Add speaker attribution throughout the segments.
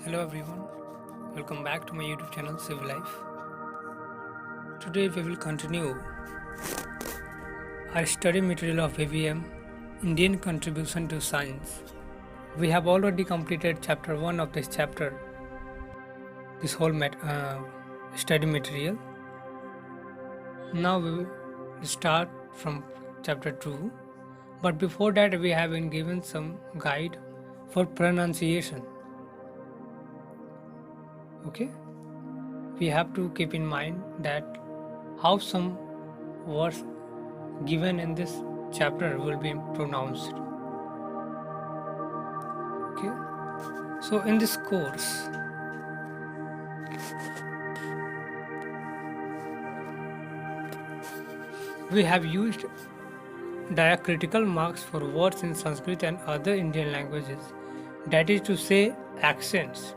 Speaker 1: Hello everyone, welcome back to my YouTube channel Civil Life. Today we will continue our study material of AVM, Indian Contribution to Science. We have already completed chapter 1 of this chapter, this whole study material. Now we will start from chapter 2, but before that we have been given some guide for pronunciation. Okay, we have to keep in mind that how some words given in this chapter will be pronounced. Okay, so in this course we have used diacritical marks for words in Sanskrit and other Indian languages, that is to say accents,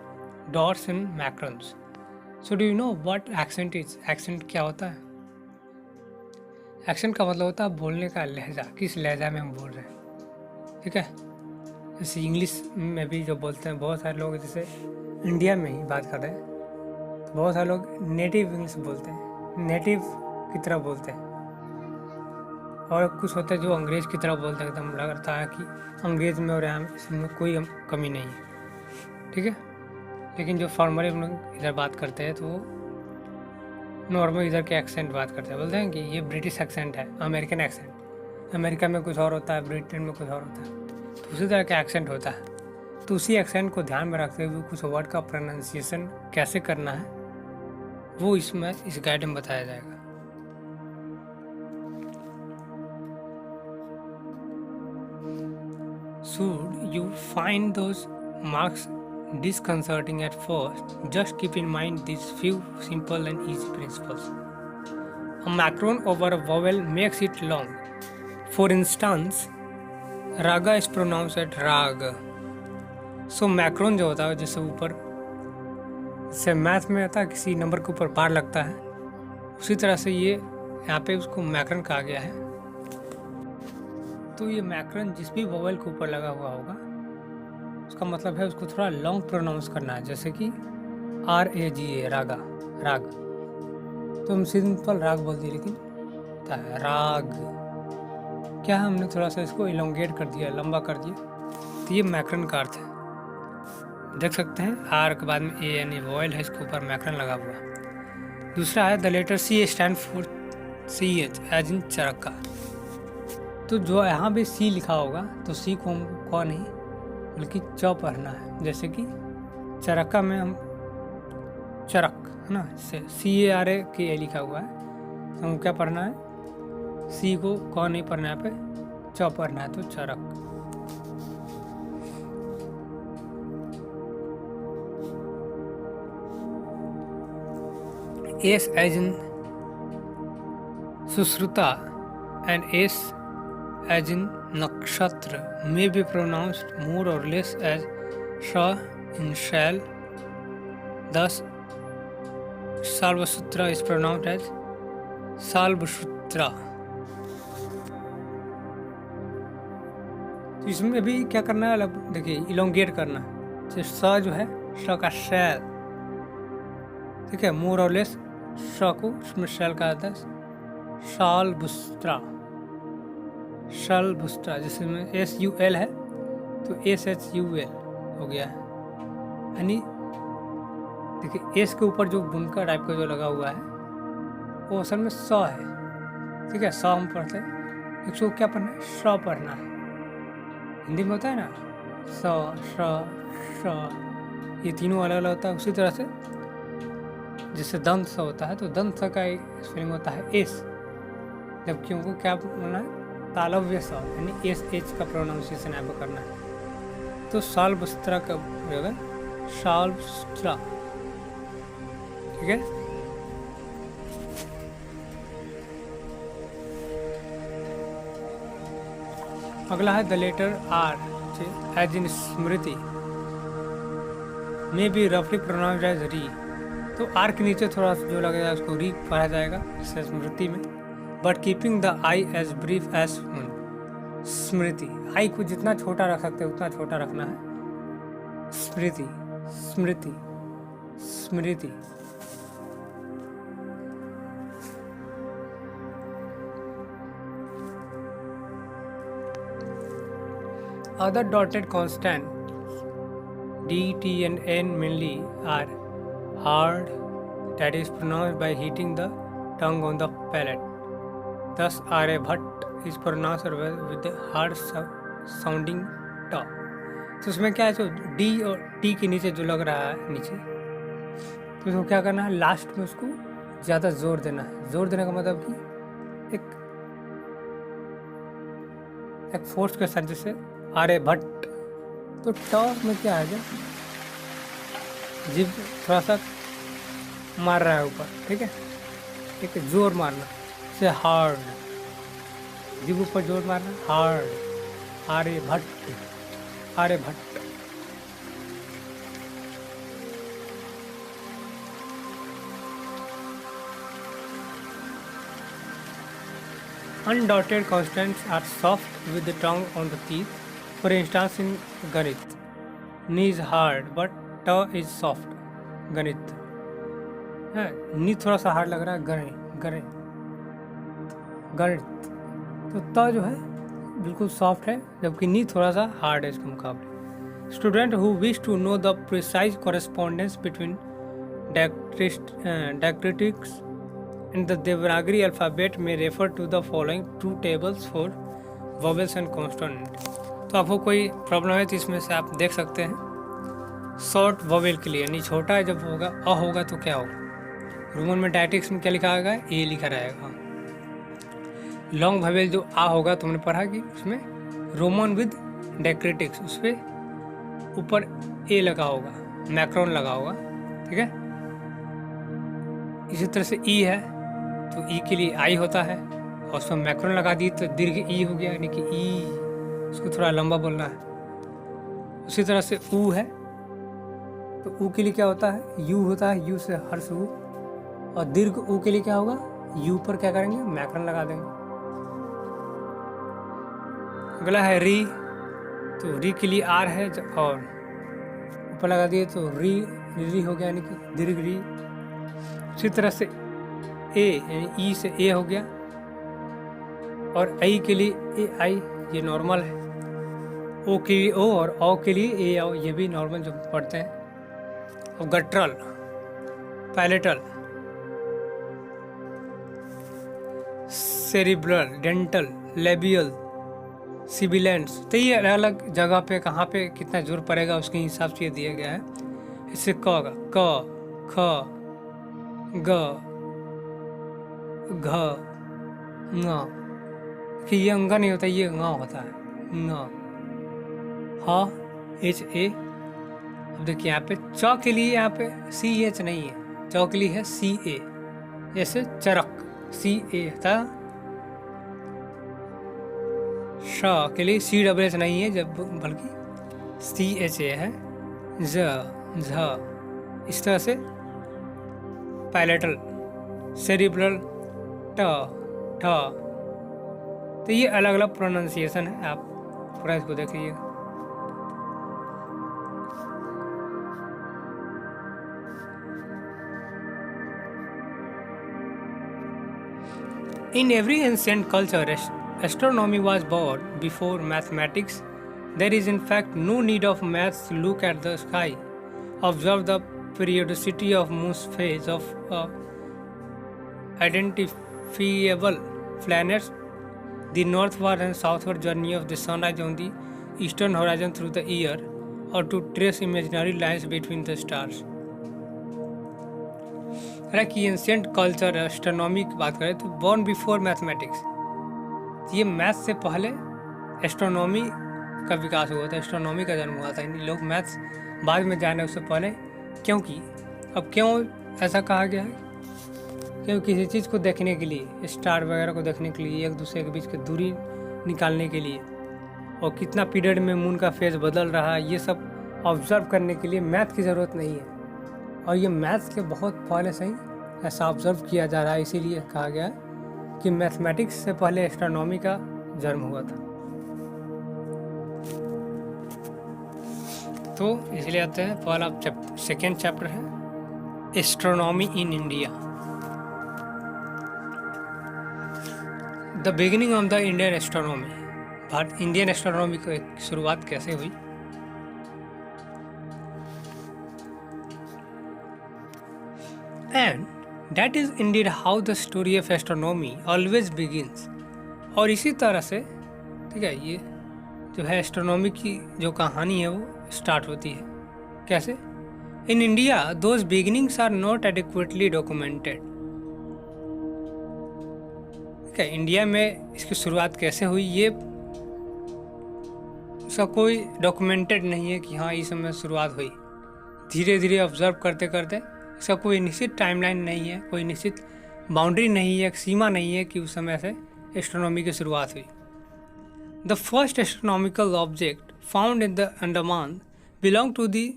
Speaker 1: dots and macrons. So do you know what accent is? Accent क्या होता है? Accent का मतलब होता है बोलने का लहजा, किस लहजा में हम बोल रहे हैं, ठीक है। जैसे इंग्लिश में भी जो बोलते हैं बहुत सारे लोग, जैसे इंडिया में ही बात कर रहे हैं तो बहुत सारे लोग नेटिव इंग्लिश बोलते हैं, नेटिव की तरह बोलते हैं, और कुछ होते हैं जो अंग्रेज़ की तरह बोलते हैं, एकदम लगता है कि अंग्रेज़ में और यहाँ इसमें कोई कमी नहीं है, ठीक है। लेकिन जो फॉर्मली हम लोग इधर बात करते हैं तो नॉर्मल इधर के एक्सेंट बात करते हैं, बोलते हैं कि ये ब्रिटिश एक्सेंट है, अमेरिकन एक्सेंट, अमेरिका में कुछ और होता है, ब्रिटेन में कुछ और होता है, तो उसी तरह का एक्सेंट होता है। तो उसी एक्सेंट को ध्यान में रखते हुए कुछ वर्ड का प्रोनाउंसिएशन कैसे करना है वो इसमें इस गाइड में बताया जाएगा। Should you find those marks disconcerting at first, just keep in mind these few simple and easy principles. A macron over a vowel makes it long. For instance, raga is pronounced as rag. So macron जो होता है, जैसे ऊपर जैसे math में होता है किसी नंबर के ऊपर बार लगता है, उसी तरह से ये यहाँ पे उसको मैक्रन कहा गया है। तो ये मैक्रन जिस भी वोवेल के ऊपर लगा हुआ होगा उसका मतलब है उसको थोड़ा लॉन्ग प्रोनाउंस करना है, जैसे कि RAGA, रागा, राग। तो हम सिंपल राग बोल दिए, लेकिन राग क्या हमने थोड़ा सा इसको इलोंगेट कर दिया, लंबा कर दिया, तो ये मैक्रन का अर्थ है। देख सकते हैं आर के बाद में ए यानी वोवेल है, इसके ऊपर मैक्रन लगा हुआ। दूसरा है the letter C stand for CH as in Charaka. तो जो यहाँ भी C लिखा होगा तो C को हमको कौन नहीं बल्कि च पढ़ना है, जैसे कि चरका में हम चरक है ना, जैसे CARA लिखा हुआ है तो हमको क्या पढ़ना है, C को कौन नहीं पढ़ना है, यहाँ पे च पढ़ना है, तो Charaka. S as in Sushruta and S as in nakshatra may be pronounced more or less as sha in shall. Thus, Salvasutra is pronounced as Salvasutra. तो इसमें भी क्या करना है, देखिए इलोंगेट करना है। जैसे स जो है श का शैल, ठीक है, मोर और लेस श को उसमें शैल कहा जाता है, शालबुस्त्रा, शालबुस्त्रा। जिसमें SUL है तो SHUL हो गया है, यानी देखिए एस के ऊपर जो बुनका टाइप का जो लगा हुआ है वो असल में स है, ठीक है। स हम पढ़ते हैं, इसको क्या पढ़ना है, श पढ़ना है। हिंदी में होता है ना स श, ये तीनों अलग अलग होता है। उसी तरह से जैसे दंत स होता है तो दंत स का स्पेलिंग होता है एस, जबकि उनको क्या बोलना है, तालव्य स, यानी SH का प्रोनाउंसिएशन यहाँ पर करना है। तो सालबुस्त्रा का होगा सालबुस्त्रा, ठीक है। अगला है the letter R as in Smriti may be रफली प्रोनाउंस्ड एज री। तो R के नीचे थोड़ा जो लगेगा उसको री पढ़ा जाएगा जैसे स्मृति में, but keeping the I as brief as smriti. I को जितना छोटा रख सकते हैं उतना छोटा रखना है। स्मृति स्मृति, स्मृति। Other dotted constants D, T and N mainly are hard, that is pronounced by heating the tongue on the palate. Thus Aryabhatta is pronounced with the hard sounding t. तो उसमें क्या है, जो D और T के नीचे जो लग रहा है नीचे, तो उसको क्या करना है, लास्ट में उसको ज़्यादा जोर देना है। जोर देने का मतलब कि एक फोर्स के साथ, जैसे आर्यभट्ट, तो ट में क्या है, जीभ थोड़ा सा मार रहा है ऊपर, ठीक है, एक जोर मारना से हार्ड, जीभ ऊपर जोर मारना, hard, Aryabhata, Aryabhata. Undotted consonants are soft with the tongue on the teeth. For instance, in Ganit, Ni is hard but Ta is soft. गणित है, नी थोड़ा सा हार्ड लग रहा है, गणित, गणित, तो ता जो है बिल्कुल सॉफ्ट है, जबकि नी थोड़ा सा हार्ड है इसके मुकाबले। Student who wish to know the precise correspondence between diacritics in the Devanagari alphabet may refer to the following two tables for vowels and consonant। तो आपको कोई प्रॉब्लम है तो इसमें से आप देख सकते हैं। शॉर्ट वोवेल के लिए, यानी छोटा है जब होगा अ होगा तो क्या होगा, रोमन में डायटिक्स में क्या लिखा आएगा, ए लिखा रहेगा। लॉन्ग वोवेल जो आ होगा तुमने पढ़ा कि उसमें रोमन विद डायक्रिटिक्स, उस पर ऊपर ए लगा होगा, मैक्रोन लगा होगा, ठीक है। इसी तरह से ई है तो ई के लिए आई होता है, और उसमें मैक्रोन लगा दी तो दीर्घ ई हो गया, यानी कि ई, उसको थोड़ा लंबा बोलना है। उसी तरह से ऊ है तो ऊ के लिए क्या होता है, यू होता है, यू से हर्ष ऊ, और दीर्घ ऊ के लिए क्या होगा, यू पर क्या करेंगे, मैक्रोन लगा देंगे। अगला है री, तो री के लिए आर है और ऊपर लगा दिए तो री हो गया, यानी कि दीर्घ री। उसी तरह से ए, यानी ई से ए हो गया, और आई के लिए ए आई, ये नॉर्मल है। ओ के लिए ओ, और औ के लिए ए आओ, ये भी नॉर्मल जो पढ़ते हैं। और गट्रल, पैलेटल, सेरिब्रल, डेंटल, लेबियल, सिबिलेंट्स, तो ये अलग अलग जगह पे कहाँ पे कितना जोर पड़ेगा उसके हिसाब से ये दिया गया है। इससे क, ख, ग, घ, ङ, कि ये अंग नहीं होता, ये ङ होता है, ङ, ह, एच, ए। अब देखिए यहाँ पे च के लिए यहाँ पे सी एच नहीं है, च के लिए है सी ए, जैसे चरक, सी ए था। श के लिए सी डबल एच नहीं है, जब बल्कि सी एच ए है। ज, झ, इस तरह से पैलेटल, सेरिब्रल, ट, ठ, तो ये अलग अलग प्रोनाउंसिएशन है, आप पूरा इसको देख लीजिए। In every ancient culture, astronomy was born before mathematics. There is in fact no need of maths to look at the sky, observe the periodicity of moon's phase of identifiable planets, the northward and southward journey of the sunrise on the eastern horizon through the year, or to trace imaginary lines between the stars। कि ancient culture astronomy की बात करें तो born before mathematics, ये maths से पहले astronomy का विकास हुआ था, एस्ट्रोनॉमी का जन्म हुआ था। इन लोग मैथ्स बाद में जाने उससे पहले, क्योंकि अब क्यों ऐसा कहा गया है, क्योंकि किसी चीज़ को देखने के लिए, स्टार वगैरह को देखने के लिए, एक दूसरे के बीच की दूरी निकालने के लिए, और कितना पीरियड में मून का फेज बदल रहा है, ये सब ऑब्जर्व करने के लिए मैथ की ज़रूरत नहीं है। और ये मैथ्स के बहुत पहले से ही ऐसा ऑब्जर्व किया जा रहा है, इसीलिए कहा गया कि मैथमेटिक्स से पहले एस्ट्रोनॉमी का जन्म हुआ था। तो इसलिए आते हैं पहला सेकेंड चैप्टर है astronomy in India. The beginning of the Indian astronomy, Bharat Indian astronomy को एक शुरुआत कैसे हुई। And that is Indeed how the story of astronomy always begins. और इसी तरह से ठीक है, ये जो है एस्ट्रोनॉमी की जो कहानी है वो स्टार्ट होती है। कैसे? In India those beginnings are not adequately documented. ठीक है, इंडिया में इसकी शुरुआत कैसे हुई ये उसका कोई डॉक्यूमेंटेड नहीं है कि हाँ इस समय शुरुआत हुई। धीरे धीरे ऑब्जर्व करते करते इसका कोई निश्चित टाइमलाइन नहीं है, कोई निश्चित बाउंड्री नहीं है, एक सीमा नहीं है कि उस समय से एस्ट्रोनॉमी की शुरुआत हुई। The first astronomical object found in the Andaman belong to the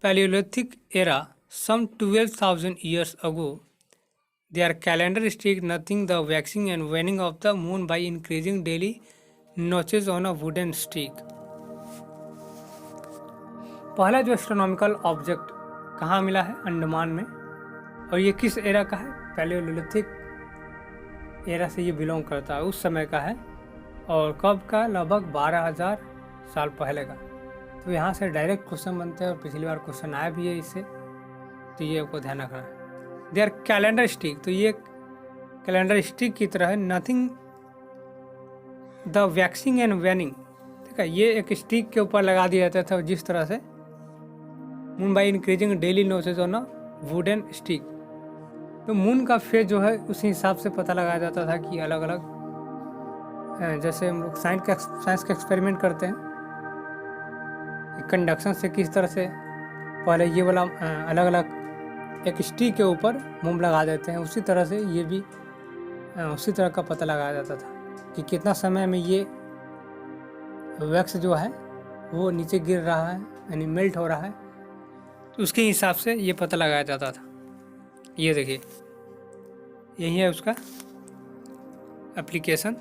Speaker 1: palaeolithic era some 12,000 years ago. Their calendar stick nothing the waxing and waning of the moon by increasing daily notches on a wooden stick. पहला जो astronomical object कहाँ मिला है? अंडमान में। और ये किस era का है? पैलियोलिथिक एरा से ये बिलोंग करता है, उस समय का है। और कब का? लगभग 12,000 साल पहले का। तो यहाँ से डायरेक्ट क्वेश्चन बनते हैं और पिछली बार क्वेश्चन आया भी है इससे, तो ये आपको ध्यान रखना है। देयर कैलेंडर स्टिक, तो ये कैलेंडर स्टिक की तरह है। नथिंग द वैक्सिंग एंड वेनिंग, ठीक है, ये एक स्टिक के ऊपर लगा दिया जाता था जिस तरह से moon by increasing daily notches on a wooden stick. तो मून का फेज जो है उसी हिसाब से पता लगाया जाता था कि अलग अलग, जैसे हम लोग साइंस का एक्सपेरिमेंट करते हैं कंडक्शन से, किस तरह से पहले ये वाला अलग अलग एक स्टिक के ऊपर मोम लगा देते हैं, उसी तरह से ये भी उसी तरह का पता लगाया जाता था कि कितना समय में ये वैक्स जो है वो नीचे गिर रहा है, यानी मेल्ट हो रहा है, तो उसके हिसाब से ये पता लगाया जाता था। ये देखिए, यही है उसका application.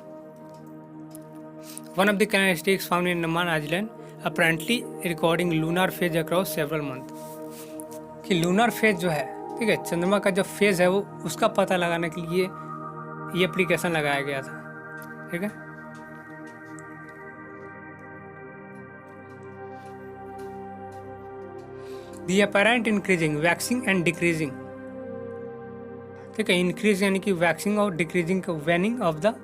Speaker 1: One of the characteristics found in Andaman island apparently recording lunar phase across several months, कि लूनर फेज जो है, ठीक है, चंद्रमा का जो फेज है वो उसका पता लगाने के लिए ये एप्लीकेशन लगाया गया था। ठीक है, the apparent increasing waxing and decreasing, ठीक है, इंक्रीज यानी कि वैक्सिंग और डिक्रीजिंग का वेनिंग ऑफ द,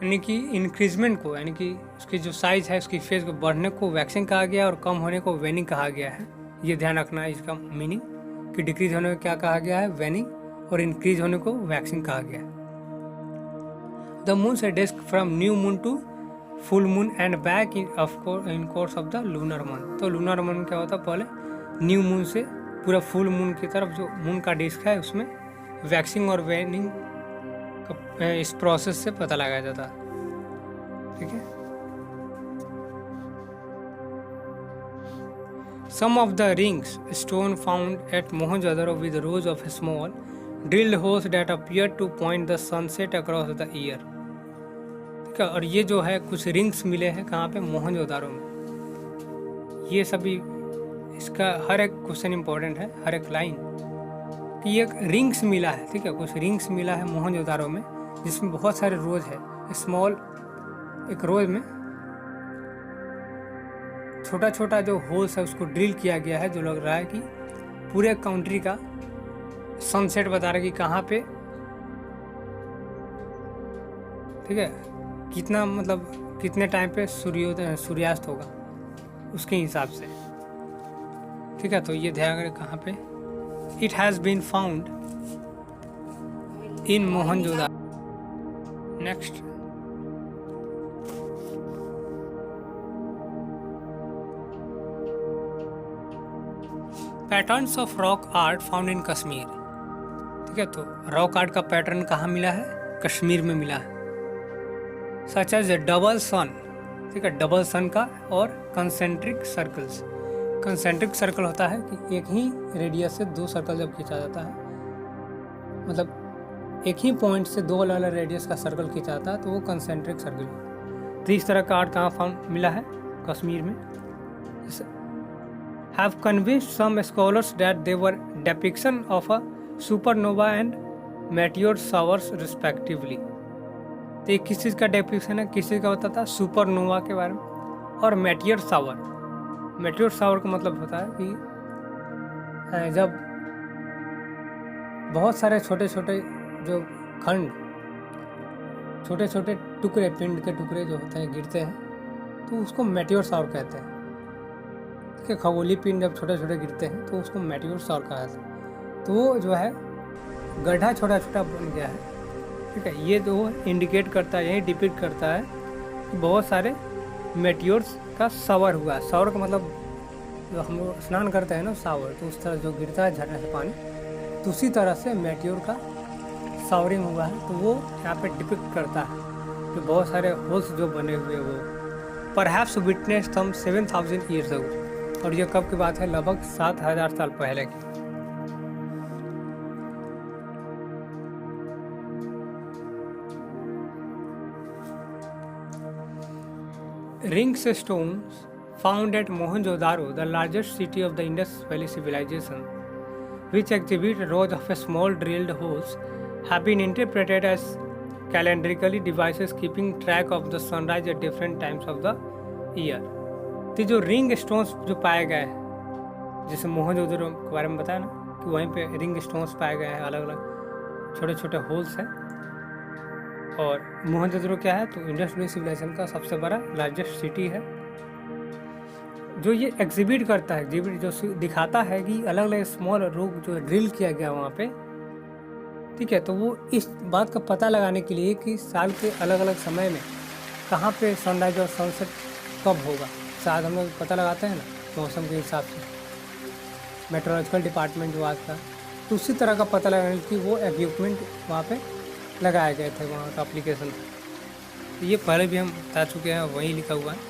Speaker 1: यानी कि इंक्रीजमेंट को, यानी कि उसकी जो साइज है उसकी फेज को बढ़ने को वैक्सिंग कहा गया और कम होने को वेनिंग कहा गया है। ये ध्यान रखना है इसका मीनिंग कि डिक्रीज होने को क्या कहा गया है? वेनिंग, और इंक्रीज होने को वैक्सिंग कहा गया है। द मून से disc from new moon to full moon and back in course of the lunar month. तो लूनर मंथ क्या होता है? पहले न्यू मून से पूरा फुल मून की तरफ जो मून का डिस्क है उसमें वैक्सिंग और वेनिंग इस प्रोसेस से पता लगाया जाता है। ठीक है, some of the rings stone found at Mohenjodaro with rows of small drilled holes that appear to point the sunset across the year. ठीक है, और ये जो है कुछ रिंग्स मिले हैं कहाँ पे? मोहनजोदड़ो में। ये सभी, इसका हर एक क्वेश्चन इंपॉर्टेंट है, हर एक लाइन कि एक रिंग्स मिला है। ठीक है, कुछ रिंग्स मिला है मोहनजोदड़ो में जिसमें बहुत सारे रोज है। स्मॉल, एक रोज में छोटा छोटा जो होल्स है उसको ड्रिल किया गया है, जो लग रहा है कि पूरे कंट्री का सनसेट बता रहा है कि कहाँ पे, ठीक है, कितना मतलब कितने टाइम पे सूर्योदय सूर्यास्त होगा उसके हिसाब से। ठीक है, तो ये ध्यान रखें कहाँ पे। It has been found in Mohenjo-daro. Next, patterns of rock art found in Kashmir. ठीक है, तो रॉक आर्ट का पैटर्न कहाँ मिला है? कश्मीर में मिला है। सच एज डबल सन, ठीक है, डबल सन का, और कंसेंट्रिक सर्कल्स। कंसेंट्रिक सर्कल होता है कि एक ही रेडियस से दो सर्कल जब खींचा जाता है, मतलब एक ही पॉइंट से दो अलग अलग रेडियस का सर्कल खींचा जाता है, तो वो कंसेंट्रिक सर्कल। तो इस तरह का आर्ट कहाँ फाउंड मिला है? कश्मीर में। Have convinced some scholars that they were depiction of a supernova and meteor showers respectively. तो ये किस चीज़ का डेपिक्शन है, किस चीज़ का होता था? सुपरनोवा के बारे में और मेटियोर शावर। मेटियोर शावर का मतलब होता है कि जब बहुत सारे छोटे छोटे जो खंड, छोटे छोटे टुकड़े, पिंड के टुकड़े जो होते हैं गिरते हैं, तो उसको मेटियोर शावर कहते हैं। ठीक है, खगोलीय पिंड जब छोटे छोटे गिरते हैं तो उसको मेटियोर शावर कहा जाता है। तो वो जो है गड्ढा छोटा छोटा बन गया है। ठीक है, ये जो इंडिकेट करता है, यही डिपिक्ट करता है कि बहुत सारे मेटियोर्स का शावर हुआ है। शावर का मतलब जो हम लोग स्नान करते हैं ना, शावर, तो उस तरह जो गिरता है झरने से पानी, तो उसी तरह से मेटियोर का शावरिंग हुआ है। तो वो यहाँ पे डिपिक्ट करता है कि बहुत सारे होल्स जो बने हुए वो परहैप्स विटनेस सम 7000 ईयर्स अगो। और ये कब की बात है? लगभग 7000 साल पहले की। Rings stones found at Mohenjo-daro, the largest city of the Indus Valley civilization, which exhibit rows of small drilled holes, have been interpreted as calendarically devices keeping track of the sunrise at different times of the year. तो जो ring stones जो पाए गए हैं, जैसे मोहनजोदड़ो के बारे में बताया ना कि वहीं पे रिंग स्टोन्स पाए गए हैं, अलग अलग छोटे छोटे होल्स हैं। और मोहनजोदड़ो क्या है? तो इंडस वैली सिविलाइजेशन का सबसे बड़ा लार्जेस्ट सिटी है। जो ये एग्जिबिट करता है, एग्जिबिट जो दिखाता है कि अलग अलग स्मॉल रोग जो ड्रिल किया गया वहाँ पे। ठीक है, तो वो इस बात का पता लगाने के लिए कि साल के अलग अलग समय में कहाँ पे सनराइज और सनसेट कब होगा, शायद हम लोग पता लगाते हैं ना मौसम के हिसाब से, मेट्रोलॉजिकल डिपार्टमेंट जो आज का, तो उसी तरह का पता लगाने की वो इक्विपमेंट वहाँ पे लगाए गए थे, वहाँ का एप्लीकेशन था। तो ये पहले भी हम बता चुके हैं, वहीं लिखा हुआ है।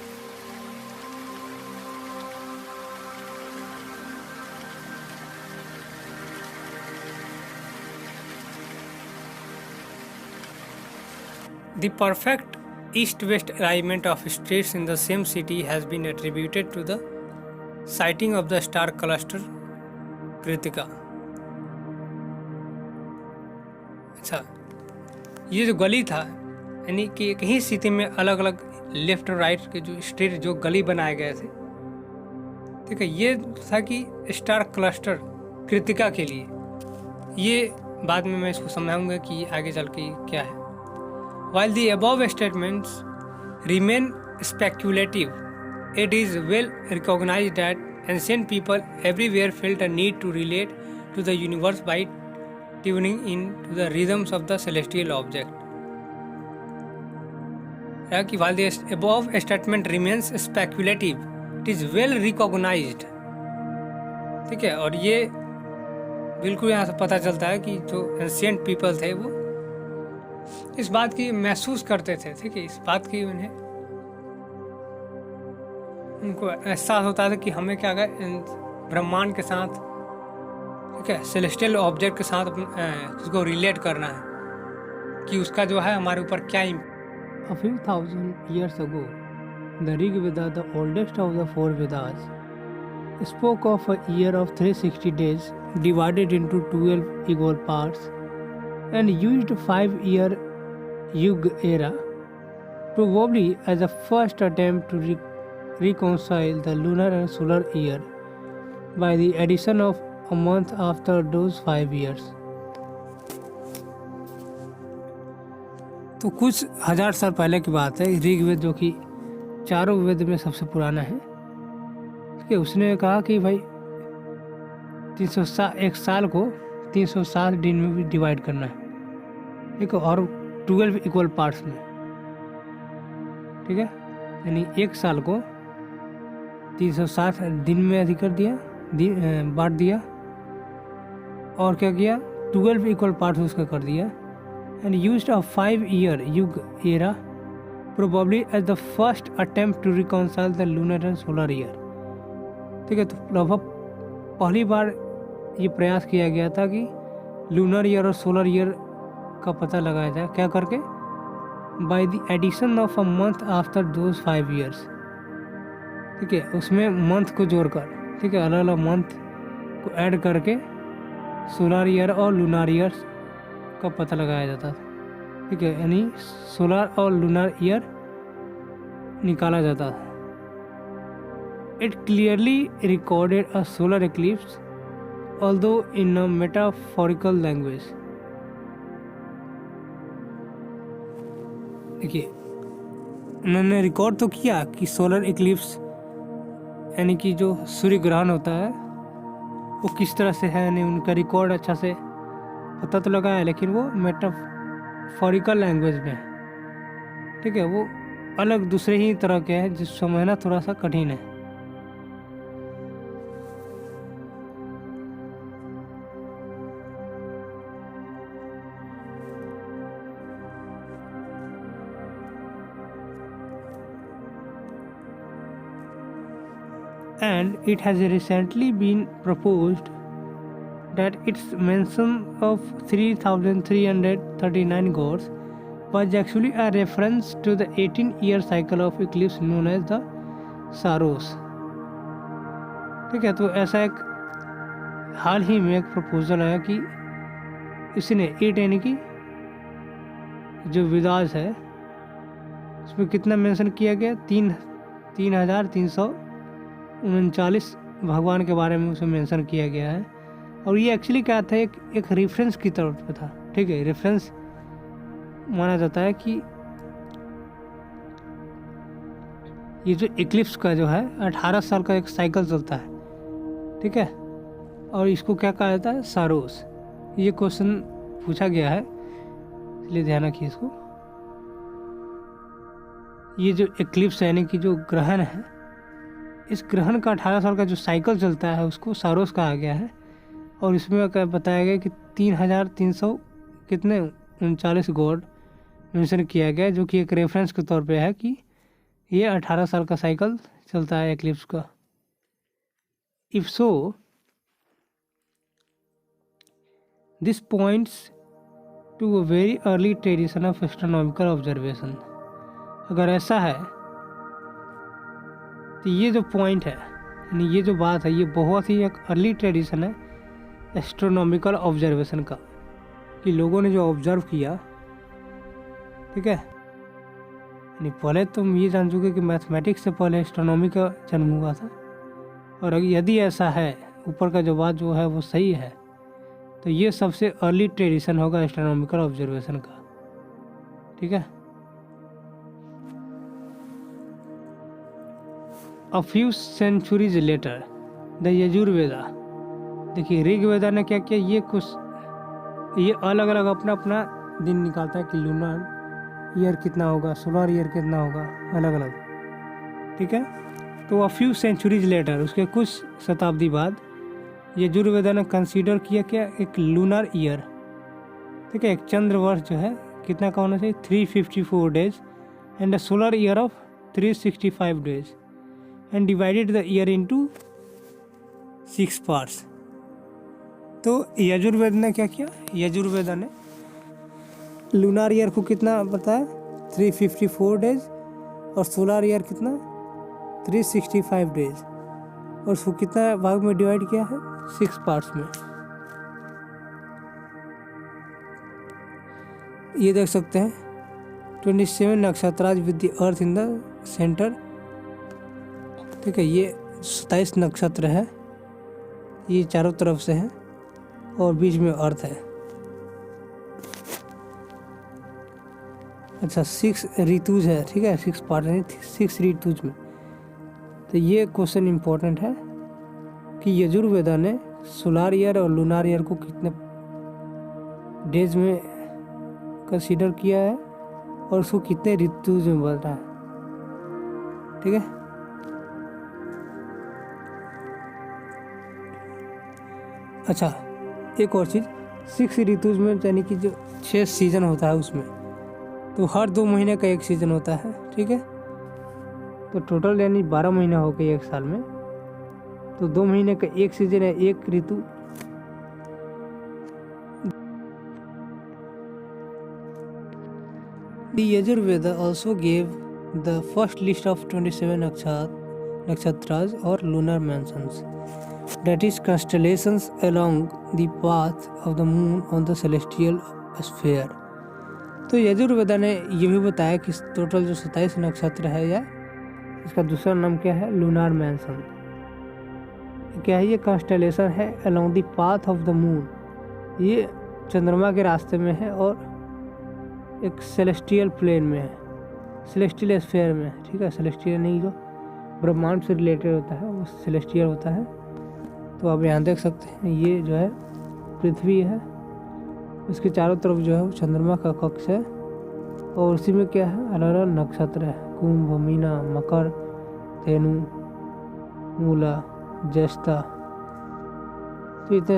Speaker 1: The perfect east-west alignment of streets in the same city has been attributed to the sighting of the star cluster Kritika. अच्छा, ये जो गली था, यानी कि एक ही सिटी में अलग अलग लेफ्ट और राइट के जो स्ट्रीट जो गली बनाए गए थे। ठीक है, ये था कि स्टार क्लस्टर कृतिका के लिए। ये बाद में मैं इसको समझाऊंगा कि आगे चल के क्या है। While the above statements remain speculative, it is well recognized that ancient people everywhere felt a need to relate to the universe by tuning in to the rhythms of the celestial object. While the above statement remains speculative, it is well recognized. ठीक है, और ये बिल्कुल यहाँ से पता चलता है कि जो एंशिएंट पीपल थे वो इस बात की महसूस करते थे। ठीक है, इस बात की उनको एहसास होता था कि हमें क्या है ब्रह्मांड के साथ, ठीक है, सेलेस्टियल ऑब्जेक्ट के साथ उसको रिलेट करना है कि उसका जो है हमारे ऊपर क्या। A few thousand years ago, the Rig Veda, the oldest of the four Vedas, spoke of a year of 360 days divided into 12 equal parts and used 5-year Yuga era, probably as a first attempt to reconcile the lunar and solar year by the addition of a month after those 5 years. तो कुछ हजार साल पहले की बात है। ऋग्वेद जो कि चारों वेद में सबसे पुराना है, ठीक है, उसने कहा कि भाई 1 साल को 360 दिन में भी डिवाइड करना है, ठीक है, और 12 इक्वल पार्ट्स में। ठीक है, यानी 1 साल को 360 दिन में अधिक कर दिया, बांट दिया, और क्या किया, 12 इक्वल पार्ट्स उसका कर दिया। And used a 5-year yuga era probably as the first attempt to reconcile the lunar and solar year. ठीक है, तो लगभग पहली बार ये प्रयास किया गया था कि लूनर ईयर और सोलर ईयर का पता लगाया जाए, क्या करके, by the addition of a month after those 5 years। ठीक है, उसमें मंथ को जोड़कर, ठीक है, अलग अलग मंथ को ऐड करके सोलर ईयर और लूनर ईयर का पता लगाया जाता था। ठीक है, यानी सोलर और लूनर ईयर निकाला जाता था। It clearly recorded a solar Eclipse although in a metaphorical language. देखिए, उन्होंने रिकॉर्ड तो किया कि सोलर इक्लिप्स यानी कि जो सूर्य ग्रहण होता है वो किस तरह से है, यानी उनका रिकॉर्ड अच्छा से पता तो लगा है, लेकिन वो मेटाफोरिकल लैंग्वेज में है। ठीक है, वो अलग दूसरे ही तरह के हैं जिस समझना थोड़ा सा कठिन है। And it has recently been proposed that its mention of 3,339 gods was actually a reference to the 18-year cycle of eclipse known as the Saros। ठीक है, तो ऐसा एक हाल ही में एक प्रपोजल आया कि इसने 8 यानी कि जो विदाज है उसमें कितना मेंशन किया गया, 3,339 भगवान के बारे में उसमें मेंशन किया गया है। और ये एक्चुअली क्या था, एक रेफरेंस की तरफ पे था। ठीक है, रेफरेंस माना जाता है कि ये जो इक्लिप्स का जो है 18 साल का एक साइकिल चलता है। ठीक है, और इसको क्या कहा जाता है, सारोस। ये क्वेश्चन पूछा गया है, इसलिए ध्यान रखिए इसको। ये जो इक्लिप्स यानी कि जो ग्रहण है, इस ग्रहण का 18 साल का जो साइकिल चलता है उसको सारोस कहा गया है। और इसमें क्या बताया गया कि 3,300 कितने 39 गॉड मेंशन किया गया, जो कि एक रेफरेंस के तौर पे है कि ये 18 साल का साइकिल चलता है इक्लिप्स का। If so this points to a very early tradition of astronomical observation. अगर ऐसा है तो ये जो पॉइंट है, यानी ये जो बात है, ये बहुत ही एक अर्ली ट्रेडिशन है एस्ट्रोनॉमिकल ऑब्जर्वेशन का, कि लोगों ने जो ऑब्जर्व किया। ठीक है, यानी पहले तुम ये जान चुके कि मैथमेटिक्स से पहले एस्ट्रोनॉमी का जन्म हुआ था। और यदि ऐसा है, ऊपर का जो बात जो है वो सही है, तो ये सबसे अर्ली ट्रेडिशन होगा एस्ट्रोनॉमिकल ऑब्जर्वेशन का। ठीक है, A few centuries later, the Yajurveda. देखिए, ऋग्वेदा ने क्या किया, ये अलग अलग अपना अपना दिन निकालता है कि लूनर ईयर कितना होगा, सोलर ईयर कितना होगा, अलग अलग। ठीक है, तो a few centuries later, उसके कुछ शताब्दी बाद यजुर्वेदा ने कंसीडर किया क्या, एक लूनर ईयर। ठीक है, एक चंद्र वर्ष जो है कितना का होना चाहिए, 354 days, and a solar year of 365 days, and divided the year into 6 parts। तो यजुर्वेद ने क्या किया, यजुर्वेदा ने लूनर ईयर को कितना बताया, 354 डेज, और सोलर ईयर कितना 365 डेज, और उसको कितना भाग में डिवाइड किया है, 6 पार्ट्स में। ये देख सकते हैं 27 nakshatras with the earth in the centre. ठीक है, ये 27 नक्षत्र है, ये चारों तरफ से है और बीच में अर्थ है। अच्छा, 6 ऋतुज है। ठीक है, 6 पार्ट है, 6 ऋतुज में। तो ये क्वेश्चन इम्पोर्टेंट है कि यजुर्वेदा ने सोलर ईयर और लूनर ईयर को कितने डेज में कंसीडर किया है और उसको कितने ऋतुज में बदला है। ठीक है, अच्छा, एक और चीज़, 6 ऋतुज में यानी कि जो 6 सीजन होता है उसमें, तो हर 2 महीने का एक सीजन होता है। ठीक है, तो टोटल यानी 12 महीने हो गए एक साल में, तो 2 महीने का एक सीजन है, एक ऋतु। The Yajurveda also gave the first list of 27 nakshatras or lunar mansions, that is constellations along the path of the moon on the celestial sphere. तो यजुर्वेदा ने ये भी बताया कि टोटल जो 27 नक्षत्र है या इसका दूसरा नाम क्या है, लूनार मैंसन। क्या है ये, कॉन्स्टेलेशन है along the path of the moon, ये चंद्रमा के रास्ते में है और एक सेलेस्टियल प्लेन में है, सेलेस्टियल स्फीयर में है। ठीक है, सेलेस्टियल नहीं, जो ब्रह्मांड से रिलेटेड होता है वो सेलेस्टियल होता है। तो आप यहाँ देख सकते हैं ये जो है पृथ्वी है, इसके चारों तरफ जो है वो चंद्रमा का कक्ष है और उसी में क्या है, अलग अलग नक्षत्र है, कुंभ, मीना, मकर, धेनु, मूला, ज्येष्ठा। तो इतने